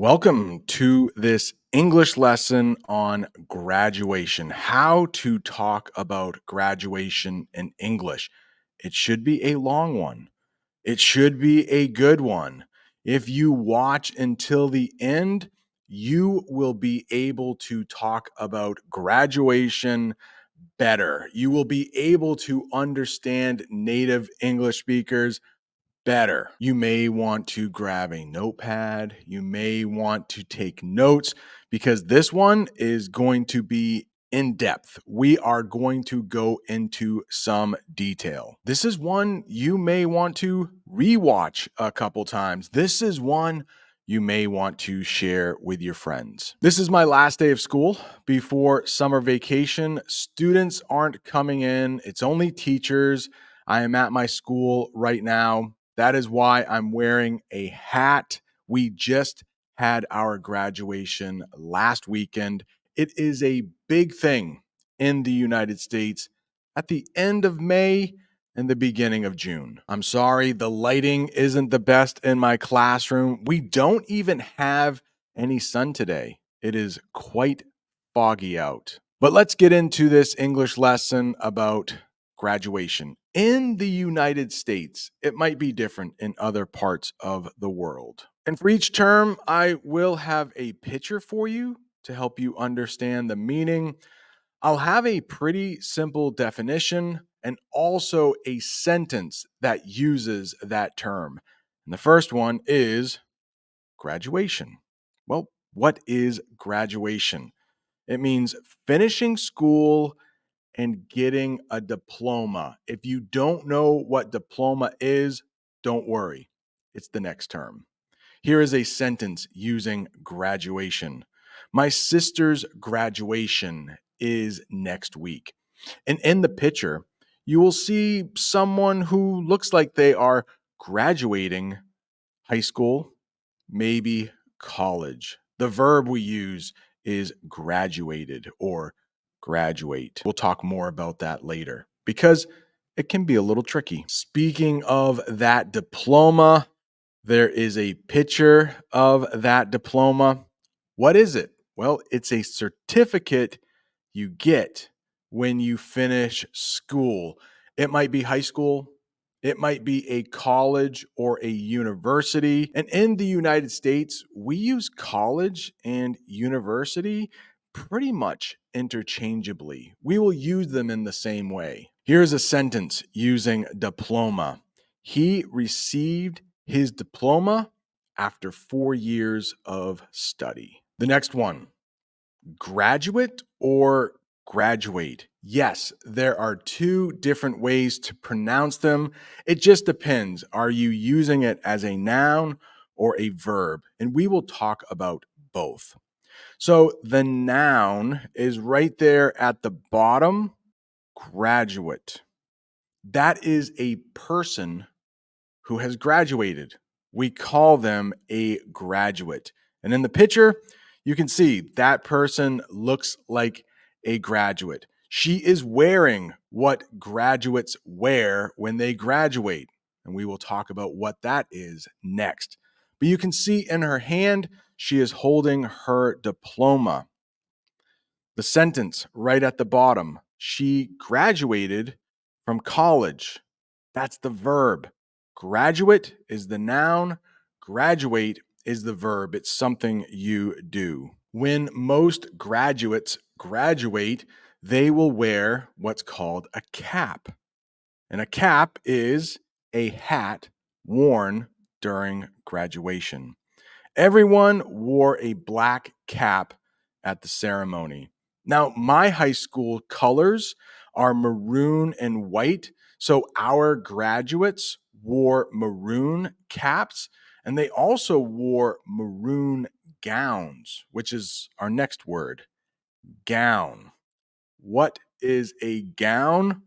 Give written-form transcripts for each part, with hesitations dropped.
Welcome to this English lesson on graduation, how to talk about graduation in English. It should be a long one. It should be a good one. If you watch until the end, you will be able to talk about graduation better. You will be able to understand native English speakers better. You may want to grab a notepad. You may want to take notes because this one is going to be in depth. We are going to go into some detail. This is one you may want to rewatch a couple times. This is one you may want to share with your friends. This is my last day of school before summer vacation. Students aren't coming in, it's only teachers. I am at my school right now. That is why I'm wearing a hat. We just had our graduation last weekend. It is a big thing in the United States at the end of May and the beginning of June. I'm sorry, the lighting isn't the best in my classroom. We don't even have any sun today. It is quite foggy out. But let's get into this English lesson about graduation. In the United States, it might be different in other parts of the world. And for each term, I will have a picture for you to help you understand the meaning. I'll have a pretty simple definition and also a sentence that uses that term. And the first one is graduation. Well, what is graduation? It means finishing school and getting a diploma. If you don't know what diploma is, don't worry. It's the next term. Here is a sentence using graduation. My sister's graduation is next week. And in the picture, you will see someone who looks like they are graduating high school, maybe college. The verb we use is graduated or graduate. We'll talk more about that later because it can be a little tricky. Speaking of that diploma, there is a picture of that diploma. What is it? Well, it's a certificate you get when you finish school. It might be high school, it might be a college or a university. And in the United States, we use college and university pretty much interchangeably. We will use them in the same way. Here's a sentence using diploma. He received his diploma after 4 years of study. The next one, graduate or graduate. Yes, there are two different ways to pronounce them. It just depends. Are you using it as a noun or a verb? And we will talk about both. So the noun is right there at the bottom, graduate. That is a person who has graduated. We call them a graduate. And in the picture, you can see that person looks like a graduate. She is wearing what graduates wear when they graduate. And we will talk about what that is next. But you can see in her hand, she is holding her diploma. The sentence right at the bottom, she graduated from college. That's the verb. Graduate is the noun, graduate is the verb. It's something you do. When most graduates graduate, they will wear what's called a cap. And a cap is a hat worn during graduation. Everyone wore a black cap at the ceremony. Now, my high school colors are maroon and white. So our graduates wore maroon caps and they also wore maroon gowns, which is our next word, gown. What is a gown?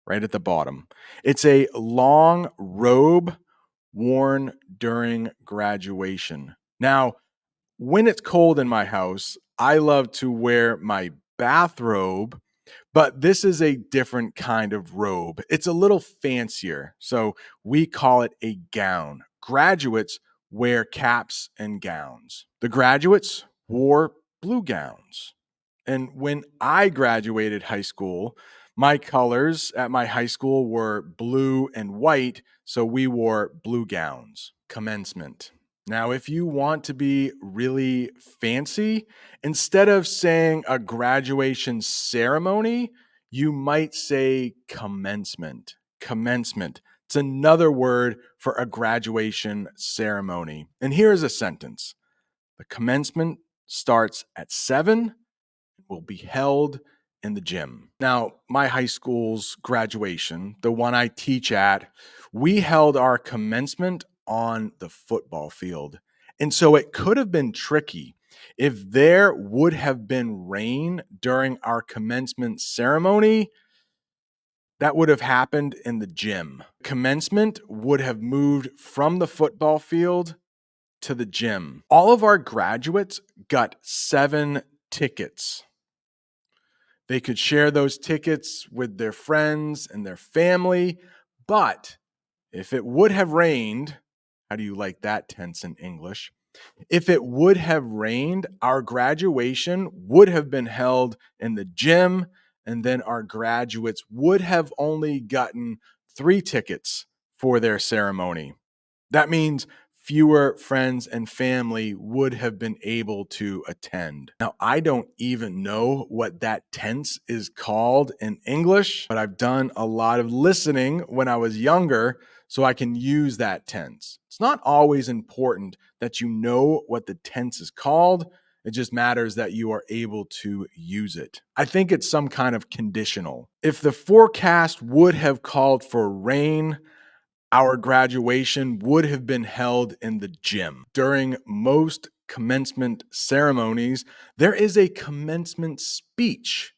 Right at the bottom. It's a long robe worn during graduation. Now, when it's cold in my house, I love to wear my bathrobe, but this is a different kind of robe. It's a little fancier, so we call it a gown. Graduates wear caps and gowns. The graduates wore blue gowns. And when I graduated high school, my colors at my high school were blue and white, so we wore blue gowns. Commencement. Now, if you want to be really fancy, instead of saying a graduation ceremony, you might say commencement. Commencement. It's another word for a graduation ceremony. And here's a sentence: the commencement starts at 7, will be held in the gym. Now, my high school's graduation, the one I teach at, we held our commencement on the football field. And so it could have been tricky if there would have been rain during our commencement ceremony. That would have happened in the gym. Commencement would have moved from the football field to the gym. All of our graduates got 7 tickets. They could share those tickets with their friends and their family. But if it would have rained, how do you like that tense in English? If it would have rained, our graduation would have been held in the gym, and then our graduates would have only gotten 3 tickets for their ceremony. That means fewer friends and family would have been able to attend. Now, I don't even know what that tense is called in English, but I've done a lot of listening when I was younger, so I can use that tense. It's not always important that you know what the tense is called. It just matters that you are able to use it. I think it's some kind of conditional. If the forecast would have called for rain, our graduation would have been held in the gym. During most commencement ceremonies, there is a commencement speech.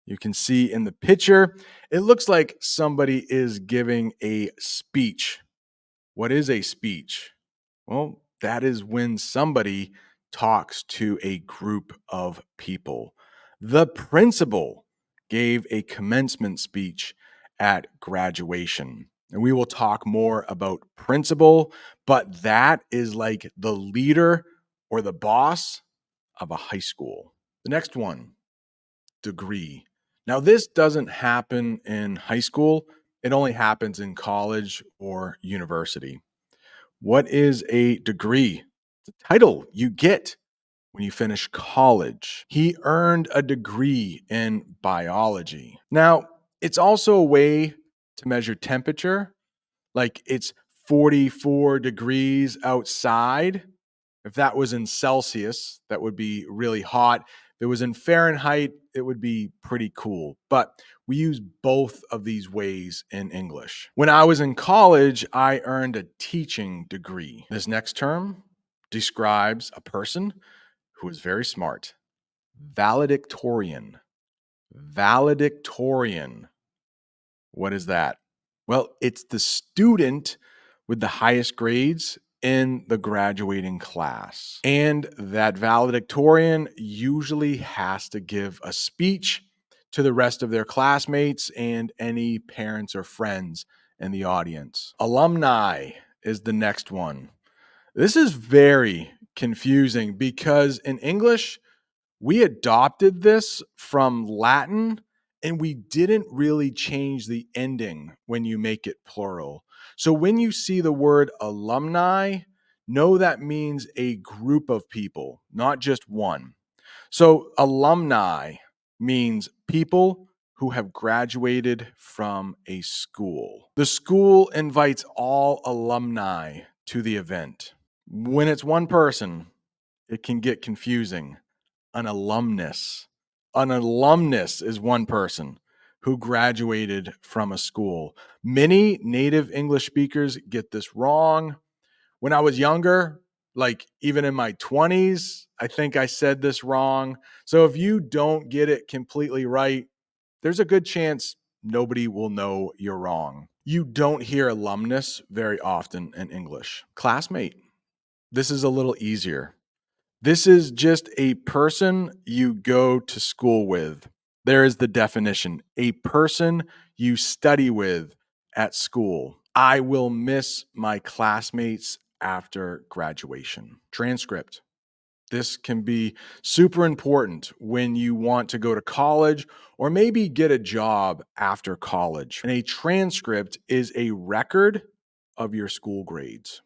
You can see in the picture, it looks like somebody is giving a speech. What is a speech? Well, that is when somebody talks to a group of people. The principal gave a commencement speech at graduation. And we will talk more about principal, but that is like the leader or the boss of a high school. The next one, degree. Now, this doesn't happen in high school, it only happens in college or university. What is a degree? It's a title you get when you finish college. He earned a degree in biology. Now, it's also a way to measure temperature, like it's 44 degrees outside. If that was in Celsius, that would be really hot. If it was in Fahrenheit, it would be pretty cool. But we use both of these ways in English. When I was in college, I earned a teaching degree. This next term describes a person who is very smart. Valedictorian. Valedictorian. What is that? Well, it's the student with the highest grades in the graduating class. And that valedictorian usually has to give a speech to the rest of their classmates and any parents or friends in the audience. Alumni is the next one. This is very confusing because in English, we adopted this from Latin and we didn't really change the ending when you make it plural. So when you see the word alumni, know that means a group of people, not just one. So alumni means people who have graduated from a school. The school invites all alumni to the event. When it's one person, it can get confusing. An alumnus. An alumnus is one person who graduated from a school. Many native English speakers get this wrong. When I was younger, like even in my 20s, I think I said this wrong. So if you don't get it completely right, there's a good chance nobody will know you're wrong. You don't hear alumnus very often in English. Classmate. This is a little easier. This is just a person you go to school with. There is the definition: a person you study with at school. I will miss my classmates after graduation. Transcript. This can be super important when you want to go to college or maybe get a job after college. And a transcript is a record of your school grades.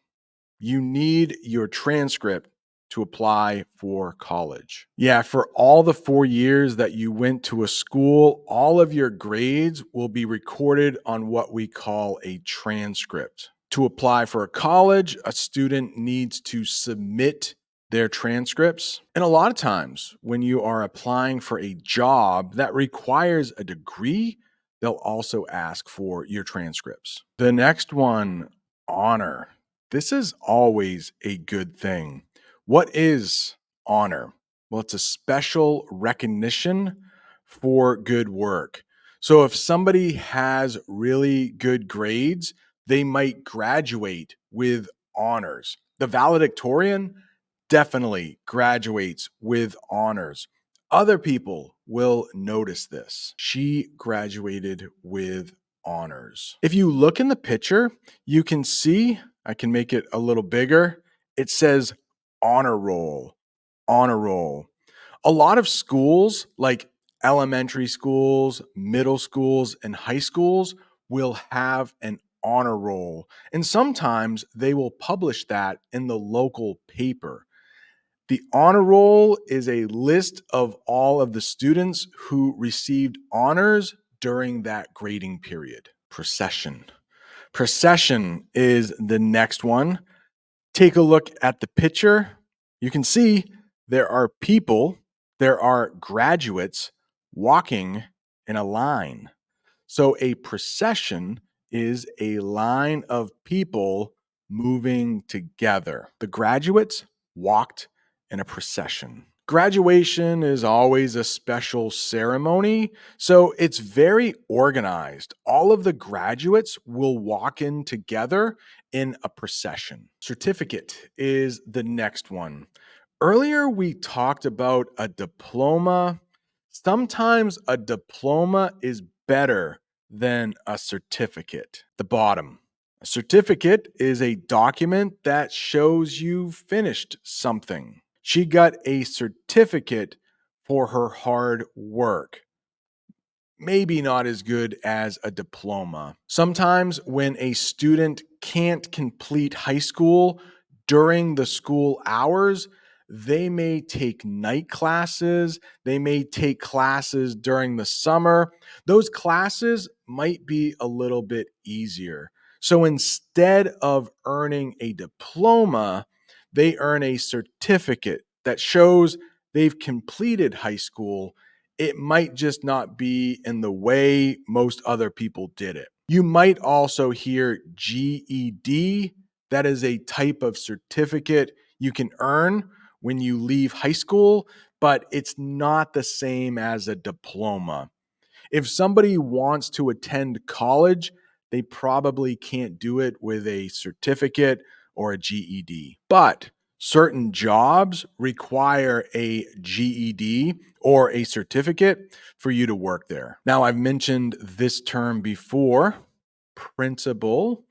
You need your transcript to apply for college. Yeah, for all the 4 years that you went to a school, all of your grades will be recorded on what we call a transcript. To apply for a college, a student needs to submit their transcripts. And a lot of times, when you are applying for a job that requires a degree, they'll also ask for your transcripts. The next one, honor. This is always a good thing. What is honor? Well, it's a special recognition for good work. So if somebody has really good grades, they might graduate with honors. The valedictorian definitely graduates with honors. Other people will notice this. She graduated with honors. If you look in the picture, you can see, I can make it a little bigger. It says honor roll, honor roll. A lot of schools, like elementary schools, middle schools, and high schools, will have an honor roll. And sometimes they will publish that in the local paper. The honor roll is a list of all of the students who received honors during that grading period. Procession. Procession is the next one. Take a look at the picture. You can see there are people, there are graduates walking in a line. So a procession is a line of people moving together. The graduates walked in a procession. Graduation is always a special ceremony, so it's very organized. All of the graduates will walk in together in a procession. Certificate is the next one. Earlier, we talked about a diploma. Sometimes a diploma is better than a certificate. The bottom. A certificate is a document that shows you finished something. She got a certificate for her hard work. Maybe not as good as a diploma. Sometimes when a student can't complete high school during the school hours, they may take night classes, they may take classes during the summer. Those classes might be a little bit easier. So instead of earning a diploma, they earn a certificate that shows they've completed high school. It might just not be in the way most other people did it. You might also hear GED. That is a type of certificate you can earn when you leave high school, but it's not the same as a diploma. If somebody wants to attend college, they probably can't do it with a certificate or a GED. But certain jobs require a GED or a certificate for you to work there. Now, I've mentioned this term before, principal.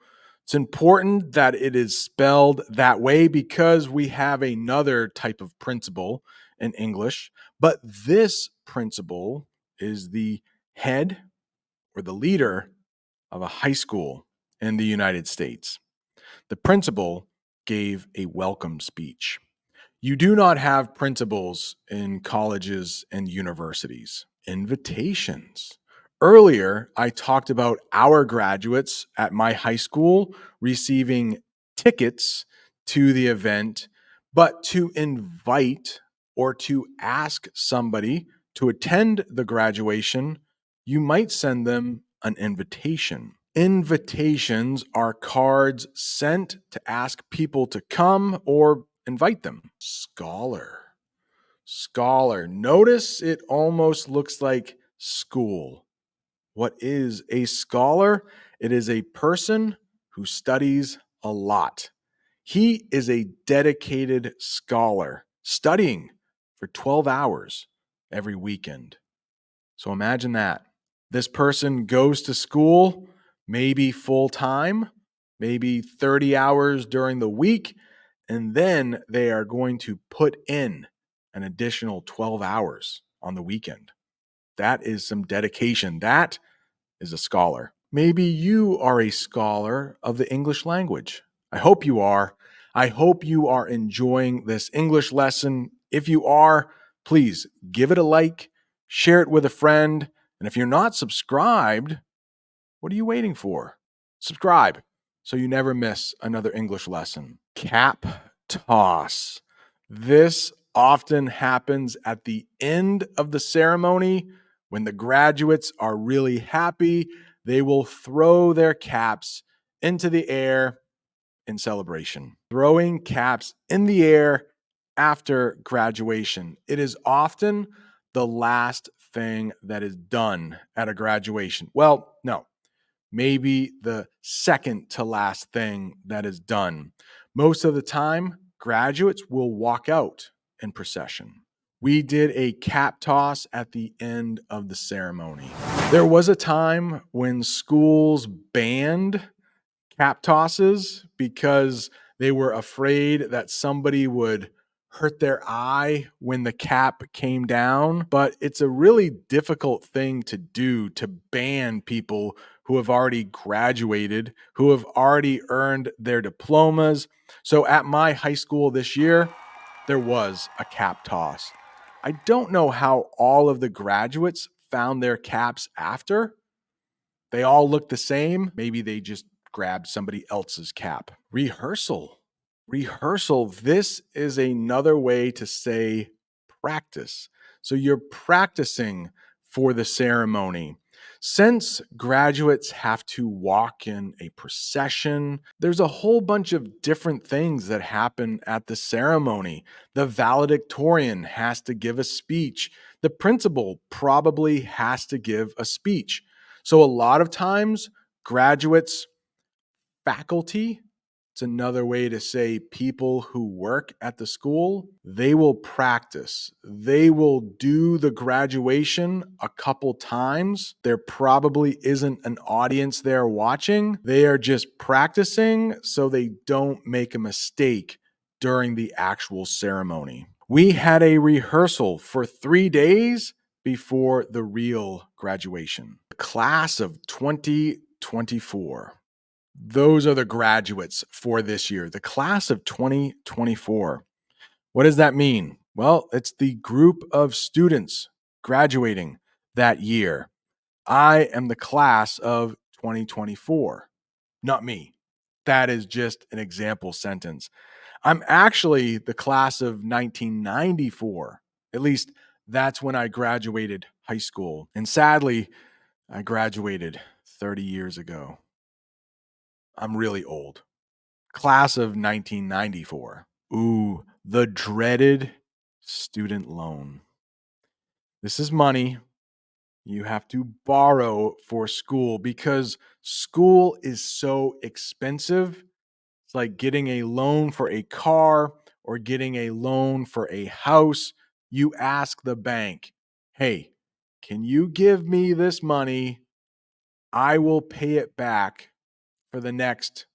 It's important that it is spelled that way because we have another type of principal in English, but this principal is the head or the leader of a high school in the United States. The principal gave a welcome speech. You do not have principals in colleges and universities. Invitations. Earlier, I talked about our graduates at my high school receiving tickets to the event, but to invite or to ask somebody to attend the graduation, you might send them an invitation. Invitations are cards sent to ask people to come or invite them. Scholar. Scholar. Notice it almost looks like school. What is a scholar? It is a person who studies a lot. He is a dedicated scholar, studying for 12 hours every weekend. So imagine that. This person goes to school maybe full time, maybe 30 hours during the week, and then they are going to put in an additional 12 hours on the weekend. That is some dedication. That is a scholar. Maybe you are a scholar of the English language. I hope you are. I hope you are enjoying this English lesson. If you are, please give it a like, share it with a friend. And if you're not subscribed, what are you waiting for? Subscribe so you never miss another English lesson. Cap toss. This often happens at the end of the ceremony when the graduates are really happy. They will throw their caps into the air in celebration. Throwing caps in the air after graduation. It is often the last thing that is done at a graduation. Well, no, maybe the second to last thing that is done. Most of the time, graduates will walk out in procession. We did a cap toss at the end of the ceremony. There was a time when schools banned cap tosses because they were afraid that somebody would hurt their eye when the cap came down. But it's a really difficult thing to do, to ban people who have already graduated, who have already earned their diplomas. So at my high school this year, there was a cap toss. I don't know how all of the graduates found their caps after. They all look the same. Maybe they just grabbed somebody else's cap. Rehearsal. Rehearsal. This is another way to say practice. So you're practicing for the ceremony. Since graduates have to walk in a procession, there's a whole bunch of different things that happen at the ceremony. The valedictorian has to give a speech. The principal probably has to give a speech. So a lot of times, graduates, faculty, it's another way to say people who work at the school, they will practice. They will do the graduation a couple times. There probably isn't an audience there watching. They are just practicing so they don't make a mistake during the actual ceremony. We had a rehearsal for 3 days before the real graduation. The class of 2024. Those are the graduates for this year, the class of 2024. What does that mean? Well, it's the group of students graduating that year. I am the class of 2024, not me. That is just an example sentence. I'm actually the class of 1994. At least that's when I graduated high school. And sadly, I graduated 30 years ago. I'm really old. Class of 1994. Ooh, the dreaded student loan. This is money you have to borrow for school because school is so expensive. It's like getting a loan for a car or getting a loan for a house. You ask the bank, hey, can you give me this money? I will pay it back for the next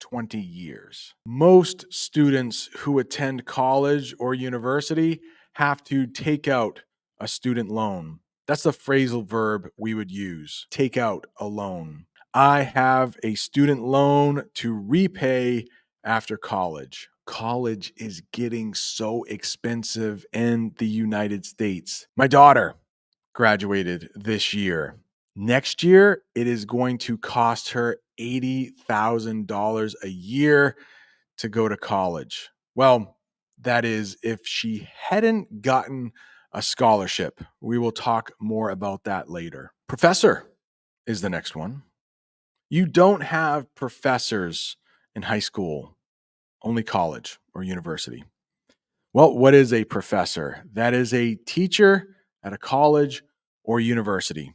20 years. Most students who attend college or university have to take out a student loan. That's the phrasal verb we would use, take out a loan. I have a student loan to repay after college. College is getting so expensive in the United States. My daughter graduated this year. Next year, it is going to cost her $80,000 a year to go to college. Well, that is if she hadn't gotten a scholarship. We will talk more about that later. Professor is the next one. You don't have professors in high school, only college or university. Well, what is a professor? That is a teacher at a college or university.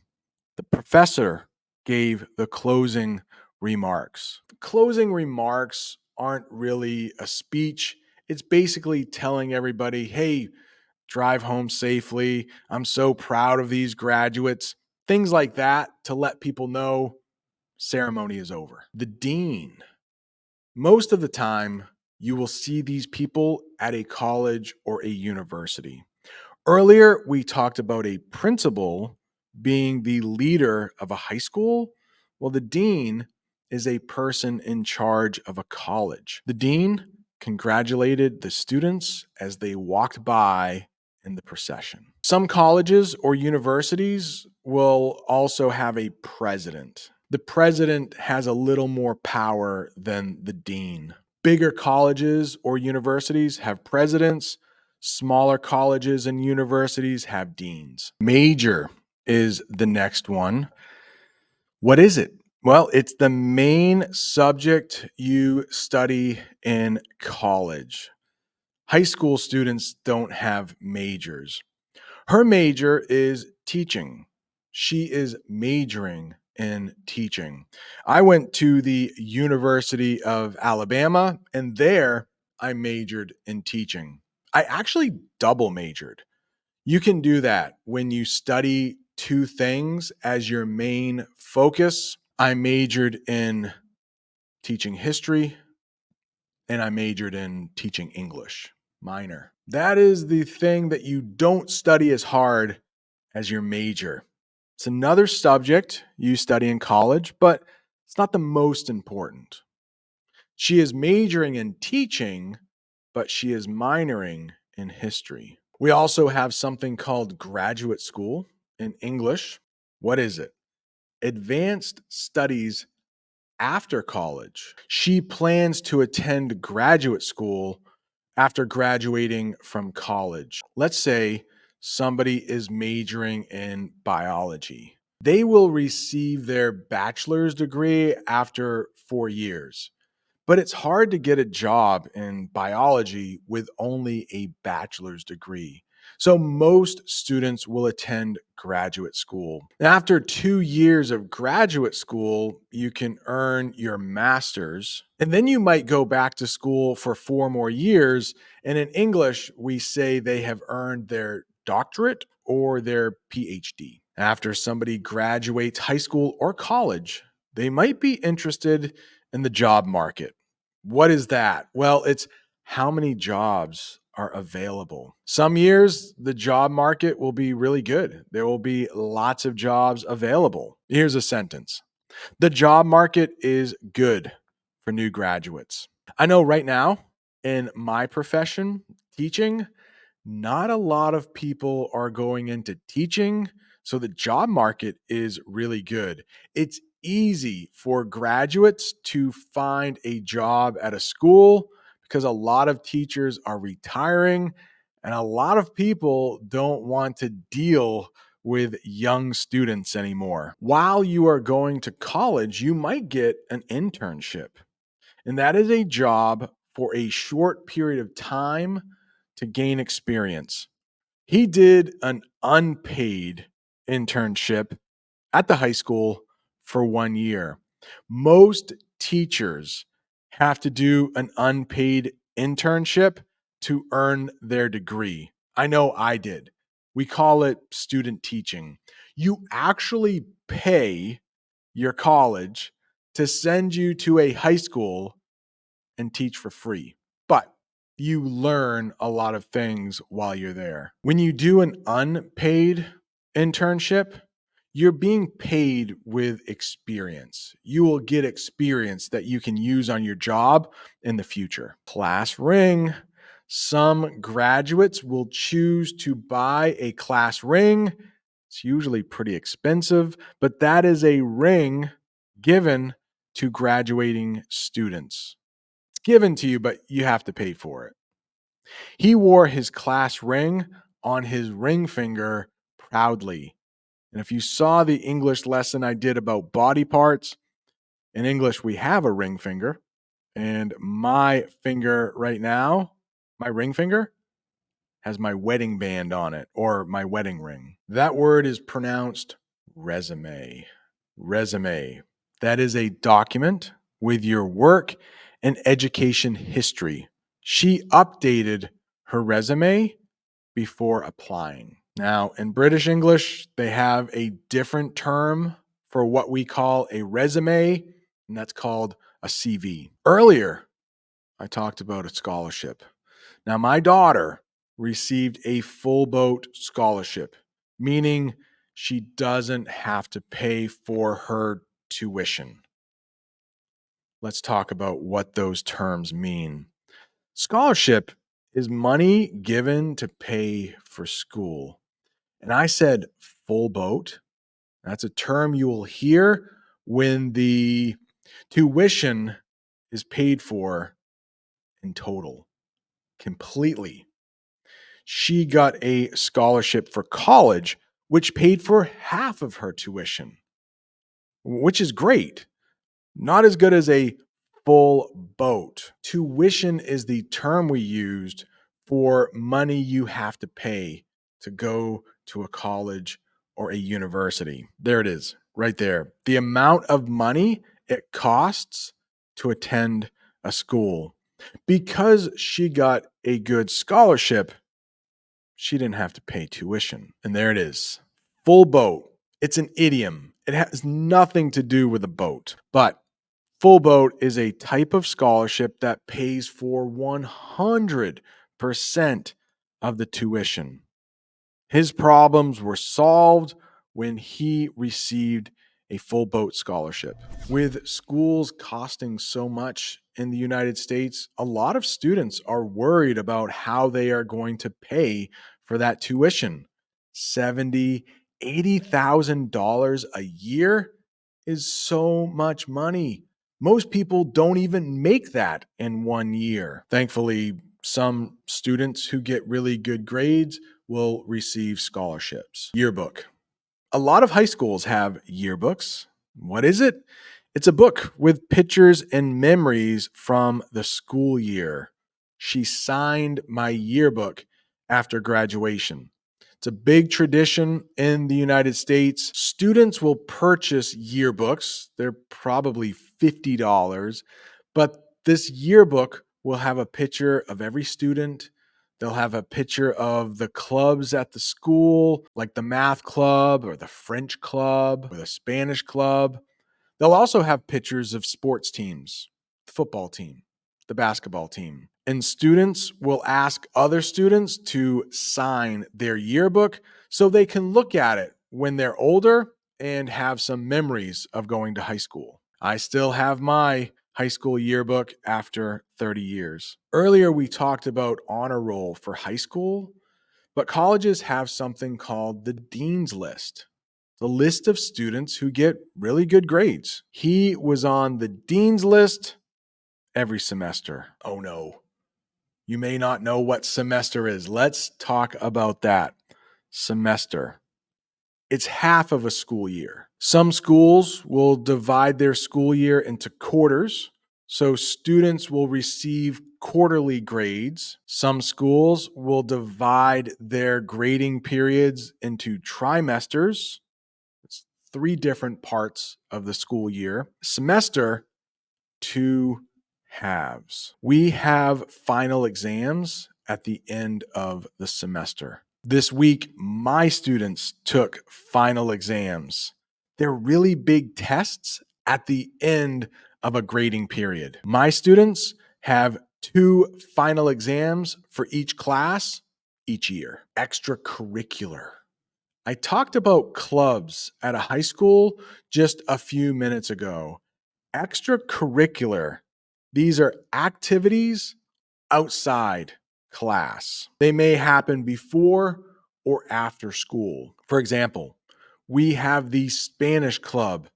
The professor gave the closing remarks. The closing remarks aren't really a speech. It's basically telling everybody, hey, drive home safely. I'm so proud of these graduates. Things like that to let people know ceremony is over. The dean. Most of the time, you will see these people at a college or a university. Earlier, we talked about a principal being the leader of a high school. Well, the dean is a person in charge of a college. The dean congratulated the students as they walked by in the procession. Some colleges or universities will also have a president. The president has a little more power than the dean. Bigger colleges or universities have presidents. Smaller colleges and universities have deans. Major is the next one. What is it? Well, it's the main subject you study in college. High school students don't have majors. Her major is teaching. She is majoring in teaching. I went to the University of Alabama, and there I majored in teaching. I actually double majored. You can do that when you study two things as your main focus. I majored in teaching history and I majored in teaching English, minor. That is the thing that you don't study as hard as your major. It's another subject you study in college, but it's not the most important. She is majoring in teaching, but she is minoring in history. We also have something called graduate school in English. What is it? Advanced studies after college. She plans to attend graduate school after graduating from college. Let's say somebody is majoring in biology. They will receive their bachelor's degree after 4 years. But it's hard to get a job in biology with only a bachelor's degree. So most students will attend graduate school. After 2 years of graduate school, you can earn your master's, and then you might go back to school for 4 more years. And in English, we say they have earned their doctorate or their PhD. After somebody graduates high school or college, they might be interested in the job market. What is that? Well, it's how many jobs are available. Some years, the job market will be really good. There will be lots of jobs available. Here's a sentence: the job market is good for new graduates. I know right now in my profession, teaching, not a lot of people are going into teaching, so the job market is really good. It's easy for graduates to find a job at a school because a lot of teachers are retiring and a lot of people don't want to deal with young students anymore. While you are going to college, you might get an internship, and that is a job for a short period of time to gain experience. He did an unpaid internship at the high school for 1 year. Most teachers have to do an unpaid internship to earn their degree. I know I did. We call it student teaching. You actually pay your college to send you to a high school and teach for free. But you learn a lot of things while you're there. When you do an unpaid internship, you're being paid with experience. You will get experience that you can use on your job in the future. Class ring. Some graduates will choose to buy a class ring. It's usually pretty expensive, but that is a ring given to graduating students. It's given to you, but you have to pay for it. He wore his class ring on his ring finger proudly. And if you saw the English lesson I did about body parts, in English we have a ring finger. And my finger right now, my ring finger, has my wedding band on it, or my wedding ring. That word is pronounced resume. Resume. That is a document with your work and education history. She updated her resume before applying. Now, in British English, they have a different term for what we call a resume, and that's called a CV. Earlier, I talked about a scholarship. Now, my daughter received a full boat scholarship, meaning she doesn't have to pay for her tuition. Let's talk about what those terms mean. Scholarship is money given to pay for school. And I said full boat. That's a term you will hear when the tuition is paid for in total, completely. She got a scholarship for college, which paid for half of her tuition, which is great. Not as good as a full boat. Tuition is the term we used for money you have to pay to go to a college or a university. There it is, right there. The amount of money it costs to attend a school. Because she got a good scholarship, she didn't have to pay tuition. And there it is. Full boat. It's an idiom. It has nothing to do with a boat. But full boat is a type of scholarship that pays for 100% of the tuition. His problems were solved when he received a full boat scholarship. With schools costing so much in the United States, a lot of students are worried about how they are going to pay for that tuition. $70,000, $80,000 a year is so much money. Most people don't even make that in 1 year. Thankfully, some students who get really good grades will receive scholarships. Yearbook. A lot of high schools have yearbooks. What is it? It's a book with pictures and memories from the school year. She signed my yearbook after graduation. It's a big tradition in the United States. Students will purchase yearbooks. They're probably $50, but this yearbook will have a picture of every student. They'll have a picture of the clubs at the school, like the math club or the French club or the Spanish club. They'll also have pictures of sports teams, the football team, the basketball team. And students will ask other students to sign their yearbook so they can look at it when they're older and have some memories of going to high school. I still have my high school yearbook after 30 years. Earlier, we talked about honor roll for high school, but colleges have something called the Dean's List, the list of students who get really good grades. He was on the Dean's List every semester. Oh no. You may not know what semester is. Let's talk about that. Semester. It's half of a school year. Some schools will divide their school year into quarters, so students will receive quarterly grades. Some schools will divide their grading periods into trimesters. It's 3 different parts of the school year. Semester, 2 halves. We have final exams at the end of the semester. This week, my students took final exams. They're really big tests at the end of a grading period. My students have 2 final exams for each class each year. Extracurricular. I talked about clubs at a high school just a few minutes ago. Extracurricular. These are activities outside class. They may happen before or after school. For example, we have the Spanish club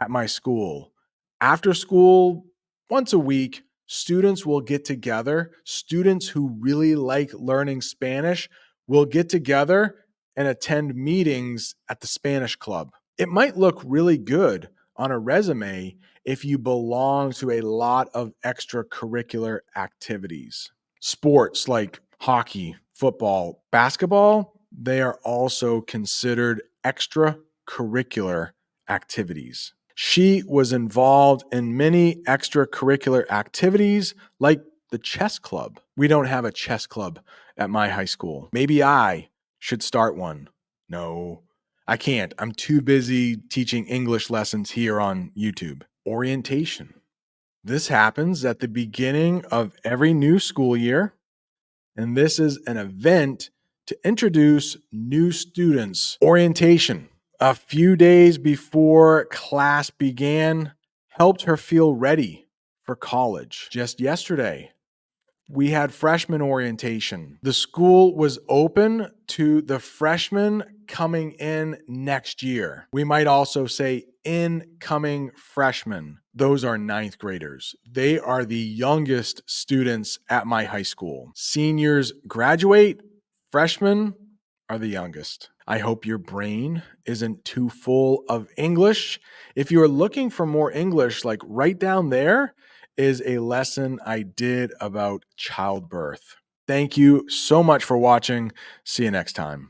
at my school. After school, once a week, students will get together. Students who really like learning Spanish will get together and attend meetings at the Spanish club. It might look really good on a resume if you belong to a lot of extracurricular activities. Sports like hockey, football, basketball, they are also considered extracurricular activities. She was involved in many extracurricular activities like the chess club. We don't have a chess club at my high school. Maybe I should start one. No, I can't. I'm too busy teaching English lessons here on YouTube. Orientation. This happens at the beginning of every new school year, and this is an event to introduce new students. Orientation, a few days before class began, helped her feel ready for college. Just yesterday, we had freshman orientation. The school was open to the freshmen coming in next year. We might also say incoming freshmen. Those are ninth graders. They are the youngest students at my high school. Seniors graduate, freshmen are the youngest. I hope your brain isn't too full of English. If you're looking for more English, like right down there is a lesson I did about childbirth. Thank you so much for watching. See you next time.